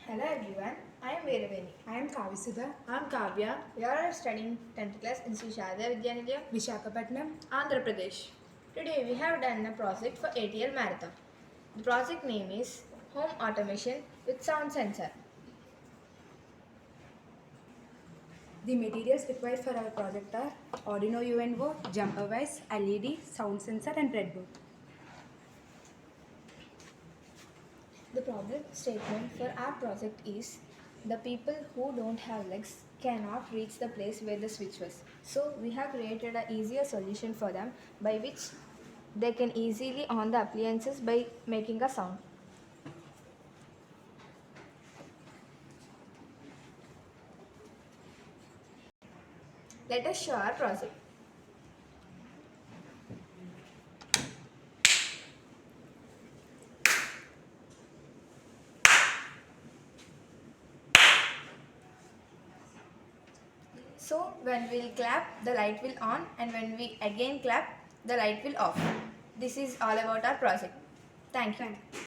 Hello everyone, I am Veera. I am Kavya Sudha. I am Kavya. We are studying 10th class in Sri Sharda Vidyanilayam, Visakhapatnam, Andhra Pradesh. Today we have done a project for ATL Marathon. The project name is Home Automation with Sound Sensor. The materials required for our project are Arduino UNO, jumper wires, LED, sound sensor and breadboard. The problem statement for our project is the people who don't have legs cannot reach the place where the switch was. So we have created an easier solution for them by which they can easily on the appliances by making a sound. Let us show our project. So when we'll clap, the light will on, and when we again clap, the light will off. This is all about our project. Thank you.